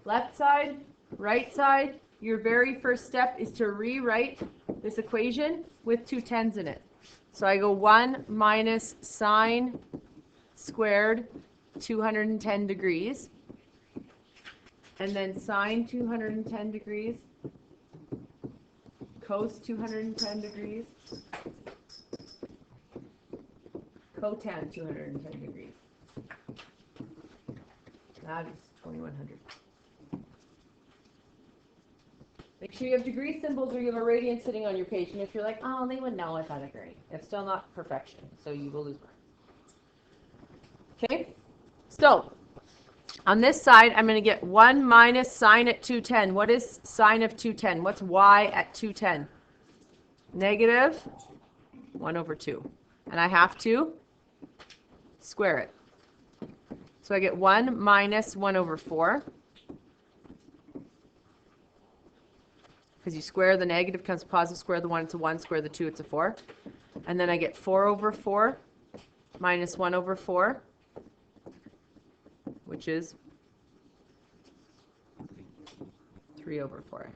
Left side, right side. Your very first step is to rewrite this equation with two tens in it. So I go 1 minus sine squared 210 degrees. And then sine 210 degrees, cos 210 degrees, cotan 210 degrees. That is 2100. Make sure you have degree symbols or you have a radian sitting on your page. And if you're like, oh, they would know if I had a degree. It's still not perfection, so you will lose marks. Okay? So, on this side, I'm going to get 1 minus sine at 210. What is sine of 210? What's y at 210? Negative 1 over 2. And I have to square it. So I get 1 minus 1 over 4. Because you square the negative, becomes positive, square the 1, it's a 1, square the 2, it's a 4. And then I get 4 over 4 minus 1 over 4, which is 3 over 4.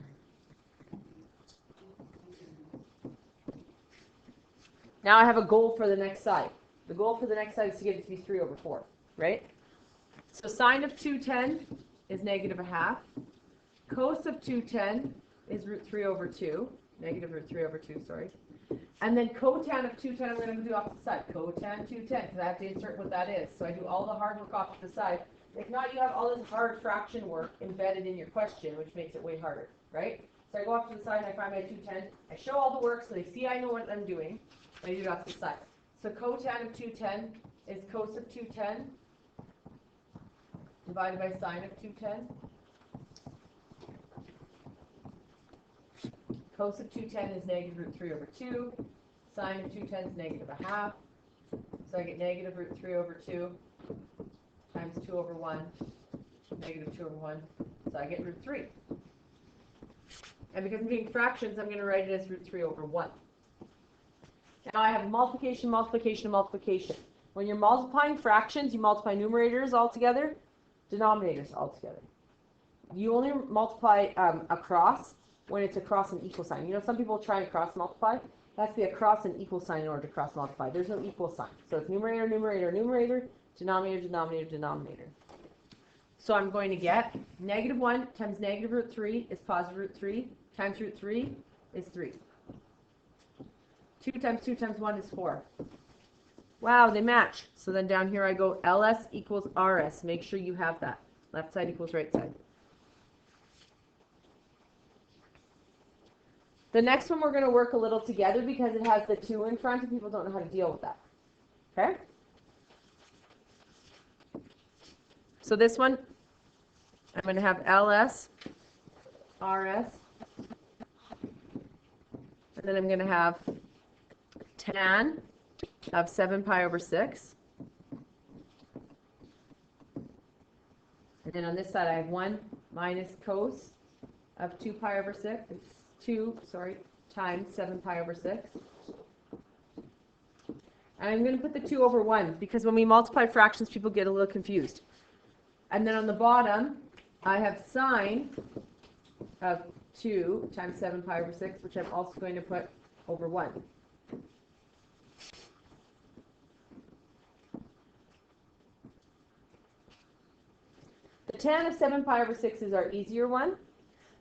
Now I have a goal for the next side. The goal for the next side is to get it to be 3 over 4, right? So sine of 210 is negative a half. Cos of 210 is root 3 over 2. Negative root 3 over 2, sorry. And then cotan of 210, I'm going to do off to the side. Cotan 210, because I have to insert what that is. So I do all the hard work off to the side. If not, you have all this hard fraction work embedded in your question, which makes it way harder, right? So I go off to the side and I find my 210. I show all the work so they see I know what I'm doing. I do it off to the side. So cotan of 210 is cos of 210 divided by sine of 210. Cos of 210 is negative root 3 over 2. Sine of 210 is negative a half. So I get negative root 3 over 2 times 2 over 1, negative 2 over 1. So I get root 3. And because I'm doing fractions, I'm going to write it as root 3 over 1. Now I have multiplication, multiplication, multiplication. When you're multiplying fractions, you multiply numerators all together, denominators all together. You only multiply across when it's across an equal sign. You know, some people try and cross multiply. It has to be across an equal sign in order to cross multiply. There's no equal sign. So it's numerator, numerator, numerator, denominator, denominator, denominator. So I'm going to get negative 1 times negative root 3 is positive root 3 times root 3 is 3. 2 times 2 times 1 is 4. Wow, they match. So then down here I go LS equals RS. Make sure you have that. Left side equals right side. The next one we're going to work a little together because it has the 2 in front and people don't know how to deal with that. Okay? So this one, I'm going to have LS, RS, and then I'm going to have tan of 7 pi over 6. And then on this side I have 1 minus cos of 2 pi over 6. It's 2, times 7 pi over 6. And I'm going to put the 2 over 1 because when we multiply fractions, people get a little confused. And then on the bottom, I have sine of 2 times 7 pi over 6, which I'm also going to put over 1. The tan of 7 pi over 6 is our easier one.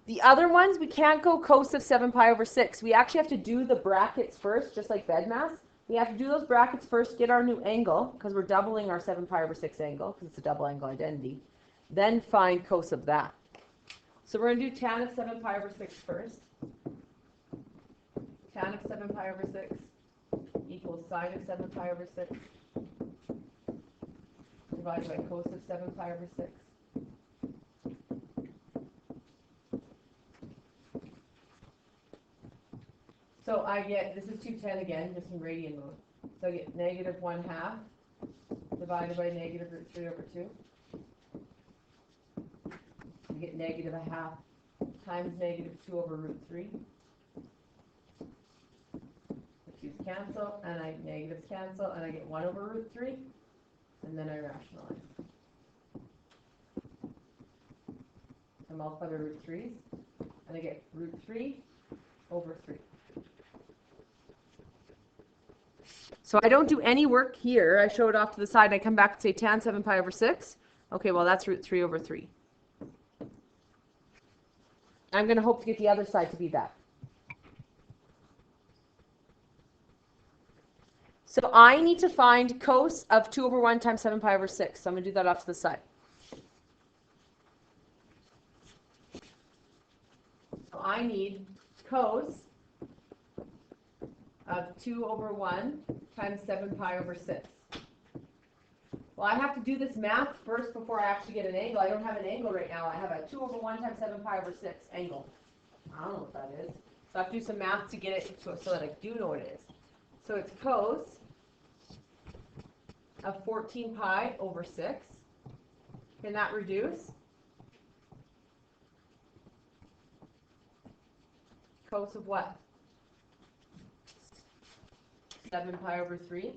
The other ones, we can't go cos of 7 pi over 6. We actually have to do the brackets first, just like BEDMAS. We have to do those brackets first, get our new angle, because we're doubling our 7 pi over 6 angle, because it's a double angle identity. Then find cos of that. So we're going to do tan of 7 pi over 6 first. Tan of 7 pi over 6 equals sine of 7 pi over 6 divided by cos of 7 pi over 6. So I get, this is 210 again, just in radian mode. So I get negative 1/2 divided by negative root 3 over 2. I get negative 1/2 times negative 2 over root 3. The 2's cancel, and negatives cancel, and I get 1 over root 3, and then I rationalize. multiply by root 3's, and I get root 3 over 3. So I don't do any work here. I show it off to the side, and I come back and say tan 7 pi over 6. Okay, well, that's root 3 over 3. I'm going to hope to get the other side to be that. So I need to find cos of 2 over 1 times 7 pi over 6. So I'm going to do that off to the side. So I need cos of 2 over 1 times 7 pi over 6. Well, I have to do this math first before I actually get an angle. I don't have an angle right now. I have a 2 over 1 times 7 pi over 6 angle. I don't know what that is. So I have to do some math to get it so that I do know what it is. So it's cos of 14 pi over 6. Can that reduce? Cos of what? 7 pi over 3.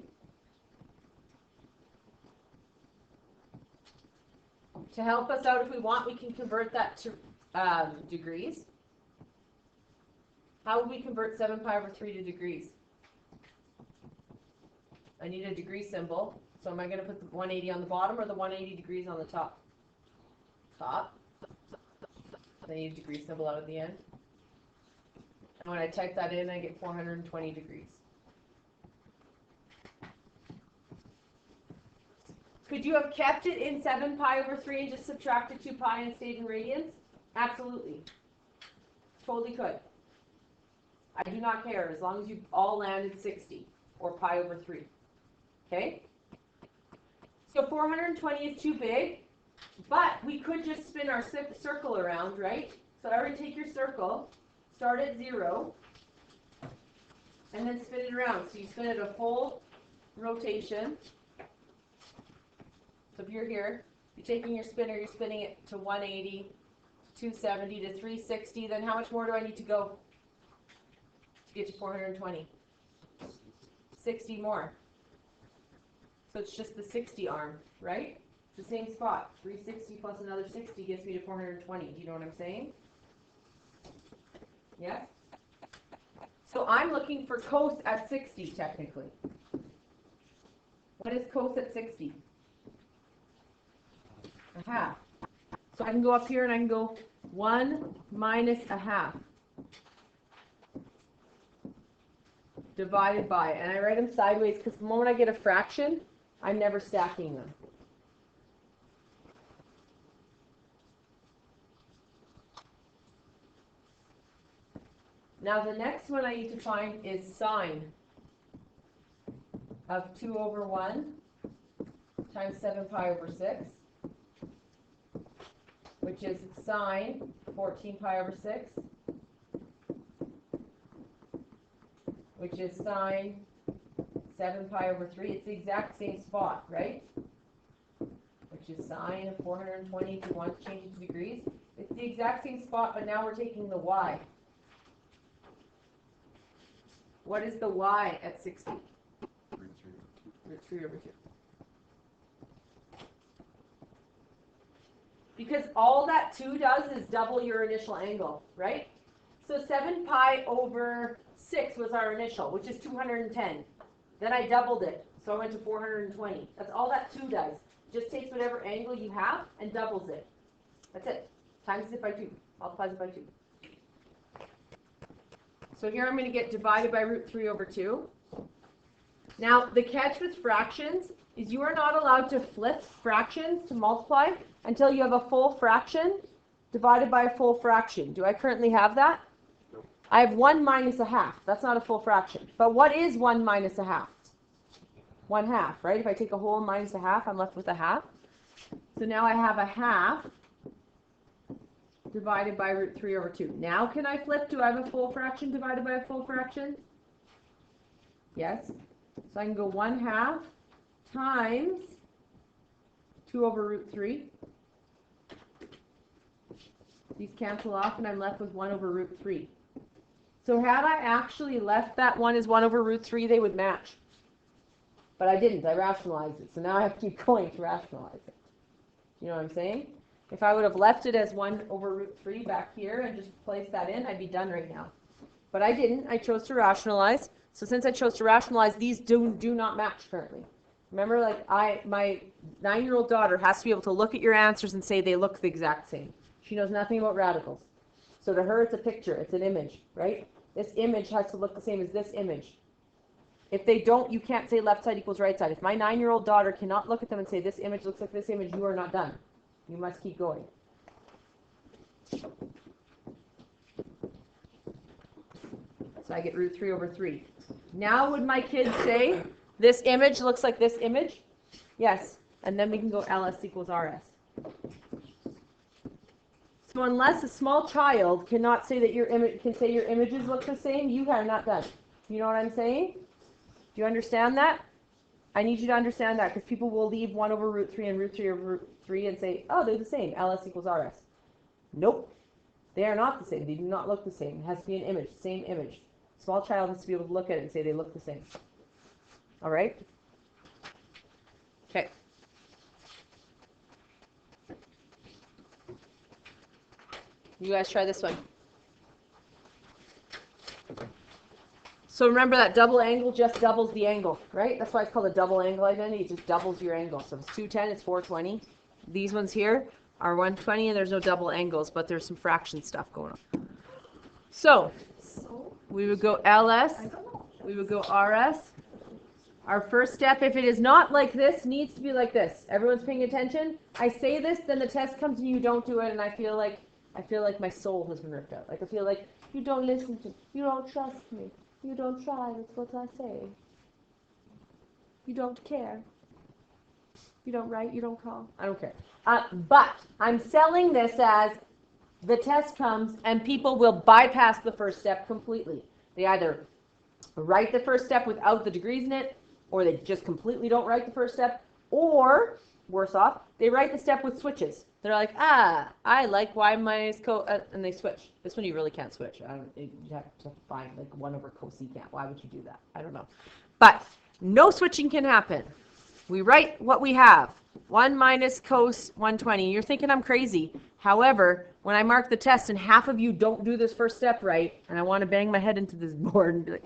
To help us out, if we want, we can convert that to degrees. How would we convert 7 pi over 3 to degrees? I need a degree symbol. So am I going to put the 180 on the bottom or the 180 degrees on the top? Top. I need a degree symbol out at the end. And when I type that in, I get 420 degrees. Could you have kept it in 7 pi over 3 and just subtracted 2 pi and stayed in radians? Absolutely. Totally could. I do not care as long as you all landed 60 or pi over 3. Okay? So 420 is too big, but we could just spin our circle around, right? So I would take your circle, start at 0, and then spin it around. So you spin it a full rotation. So if you're here, you're taking your spinner, you're spinning it to 180, 270, to 360. Then how much more do I need to go to get to 420? 60 more. So it's just the 60 arm, right? It's the same spot. 360 plus another 60 gets me to 420. Do you know what I'm saying? Yeah? So I'm looking for cos at 60, technically. What is cos at 60? A half. So I can go up here and I can go 1 minus a half divided by, and I write them sideways because the moment I get a fraction, I'm never stacking them. Now the next one I need to find is sine of 2 over 1 times 7 pi over 6, which is sine 14 pi over 6, which is sine 7 pi over 3. It's the exact same spot, right? Which is sine of 420 if you want to change it to degrees. It's the exact same spot, but now we're taking the y. What is the y at 60? Root 3 over 2. Because all that 2 does is double your initial angle, right? So 7 pi over 6 was our initial, which is 210. Then I doubled it, so I went to 420. That's all that 2 does. Just takes whatever angle you have and doubles it. That's it. Times it by 2. Multiplies it by 2. So here I'm going to get divided by root 3 over 2. Now, the catch with fractions is you are not allowed to flip fractions to multiply until you have a full fraction divided by a full fraction. Do I currently have that? No. I have 1 minus a half. That's not a full fraction. But what is 1 minus a half? 1/2, right? If I take a whole minus a half, I'm left with a half. So now I have a half divided by root 3 over 2. Now can I flip? Do I have a full fraction divided by a full fraction? Yes. So I can go 1/2 times 2 over root 3. These cancel off and I'm left with 1 over root 3. So had I actually left that 1 as 1 over root 3, they would match. But I didn't. I rationalized it. So now I have to keep going to rationalize it. You know what I'm saying? If I would have left it as 1 over root 3 back here and just placed that in, I'd be done right now. But I didn't. I chose to rationalize. So since I chose to rationalize, these do not match currently. Remember, like my 9-year-old daughter has to be able to look at your answers and say they look the exact same. She knows nothing about radicals. So to her, it's a picture. It's an image, right? This image has to look the same as this image. If they don't, you can't say left side equals right side. If my 9-year-old daughter cannot look at them and say this image looks like this image, you are not done. You must keep going. So I get root 3 over 3. Now would my kids say, this image looks like this image? Yes. And then we can go LS equals RS. So unless a small child cannot say that your image can say your images look the same, you are not done. You know what I'm saying? Do you understand that? I need you to understand that because people will leave 1 over root 3 and root 3 over root 3 and say, oh, they're the same. LS equals RS. Nope. They are not the same. They do not look the same. It has to be an image, same image. Small child has to be able to look at it and say they look the same. All right? Okay. You guys try this one. So remember that double angle just doubles the angle, right? That's why it's called a double angle identity. It just doubles your angle. So if it's 210, it's 420. These ones here are 120, and there's no double angles, but there's some fraction stuff going on. So we would go LS, we would go RS. Our first step, if it is not like this, needs to be like this. Everyone's paying attention? I say this, then the test comes and you don't do it, and I feel like my soul has been ripped out. Like I feel like you don't listen to me, you don't trust me, you don't try with what I say. You don't care. You don't write, you don't call. I don't care. But I'm selling this as the test comes and people will bypass the first step completely. They either write the first step without the degrees in it, or they just completely don't write the first step, or, worse off, they write the step with switches. They're like, I like y minus and they switch. This one you really can't switch. You have to find like 1 over cosecant. Why would you do that? I don't know. But no switching can happen. We write what we have. 1 minus cos 120. You're thinking I'm crazy. However, when I mark the test and half of you don't do this first step right, and I want to bang my head into this board and be like,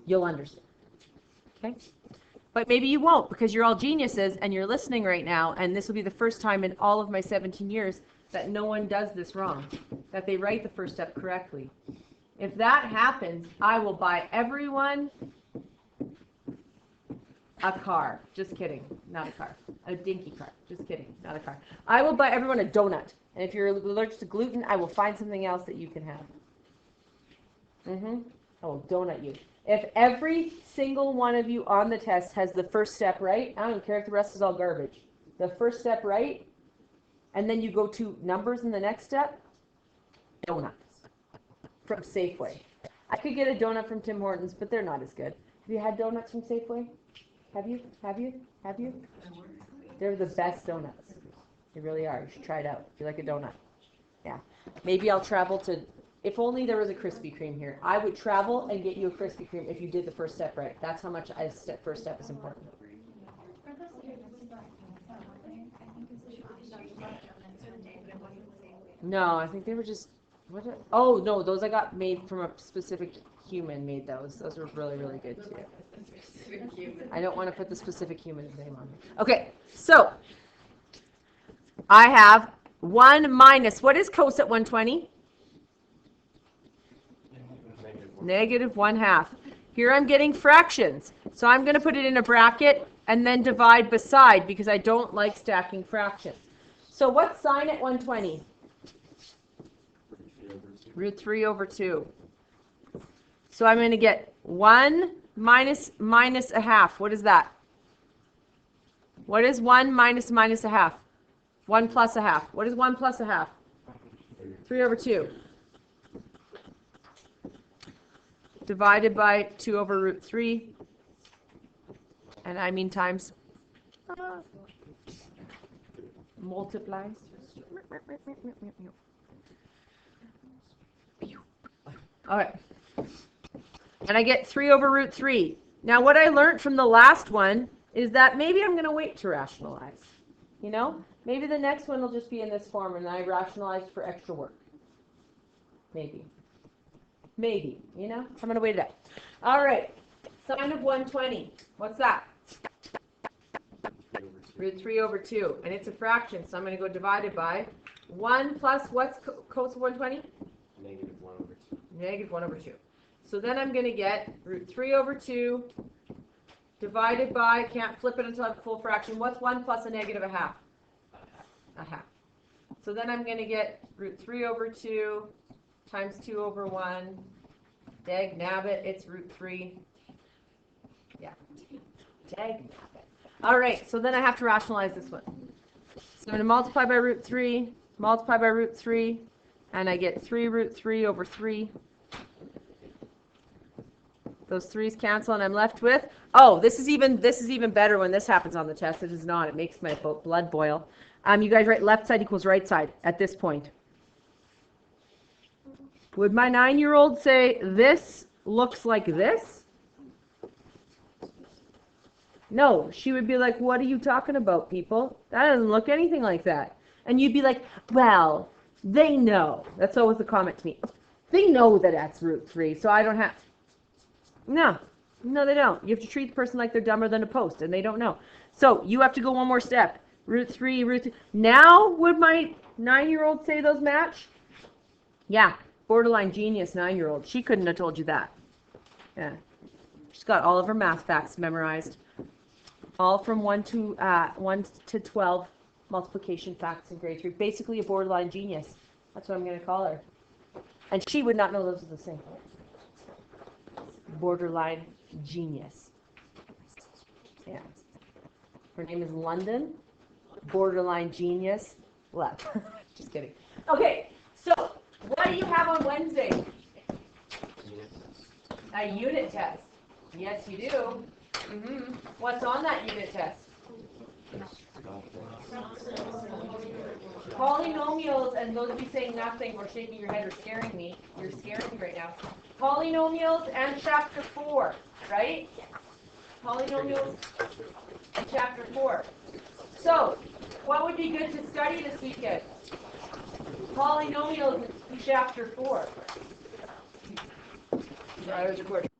you'll understand. Okay? But maybe you won't because you're all geniuses and you're listening right now, and this will be the first time in all of my 17 years that no one does this wrong, that they write the first step correctly. If that happens, I will buy everyone a car. Just kidding. Not a car. A dinky car. Just kidding. Not a car. I will buy everyone a donut. And if you're allergic to gluten, I will find something else that you can have. I will donut you. If every single one of you on the test has the first step right, I don't care if the rest is all garbage. The first step right, and then you go to numbers in the next step, donuts from Safeway. I could get a donut from Tim Hortons, but they're not as good. Have you had donuts from Safeway? Have you? They're the best donuts. They really are. You should try it out if you like a donut. Yeah. Maybe I'll travel to, if only there was a Krispy Kreme here. I would travel and get you a Krispy Kreme if you did the first step right. That's how much first step is important. No, I think they were just, oh, no, those I got made from a specific human made those. Those were really, really good too. I don't want to put the specific human's name on it. Okay, so I have 1 minus, what is cos at 120? Negative 1/2. Here I'm getting fractions. So I'm going to put it in a bracket and then divide beside because I don't like stacking fractions. So what's sine at 120? Root 3 over 2. So I'm going to get 1 minus 1/2. What is that? What is 1 minus 1/2? 1 plus 1/2. What is 1 plus 1/2? 3 over 2. Divided by 2 over root 3. And I mean times. Multiplies. All right. And I get 3 over root 3. Now what I learned from the last one is that maybe I'm going to wait to rationalize. You know? Maybe the next one will just be in this form and I rationalized for extra work. Maybe. Maybe, you know? I'm going to wait it out. All right. Sine of 120. What's that? Root 3 over 2. And it's a fraction, so I'm going to go divided by 1 plus what's cos of 120? Negative 1 over 2. Negative 1 over 2. So then I'm going to get root 3 over 2 divided by, can't flip it until I have a full fraction. What's 1 plus a negative a half? A half. So then I'm going to get root 3 over 2 times 2 over 1. Dag nabbit, it's root 3. Yeah. Dag nabbit. All right, so then I have to rationalize this one. So I'm going to multiply by root 3, multiply by root 3, and I get 3 root 3 over 3. Those 3's cancel, and I'm left with, oh, this is even better when this happens on the test. It is not. It makes my blood boil. You guys write left side equals right side at this point. Would my 9-year-old say, this looks like this? No, she would be like, what are you talking about, people? That doesn't look anything like that. And you'd be like, well, they know. That's always the comment to me. They know that that's root 3, so I don't have... No, they don't. You have to treat the person like they're dumber than a post, and they don't know. So you have to go one more step. Root 3, root 3. Now, would my 9-year-old say those match? Yeah, borderline genius 9-year-old. She couldn't have told you that. Yeah, she's got all of her math facts memorized. All from 1 to 12 multiplication facts in grade 3. Basically a borderline genius. That's what I'm going to call her. And she would not know those are the same. Borderline genius. Yeah. Her name is London. Borderline genius. Lepp. Just kidding. Okay, so what do you have on Wednesday? A unit test. Yes, you do. What's on that unit test? Polynomials, and those of you saying nothing or shaking your head or scaring me, you're scaring me right now. Polynomials and chapter 4, right? Polynomials and chapter 4. So, what would be good to study this weekend? Polynomials in chapter 4. I was recording.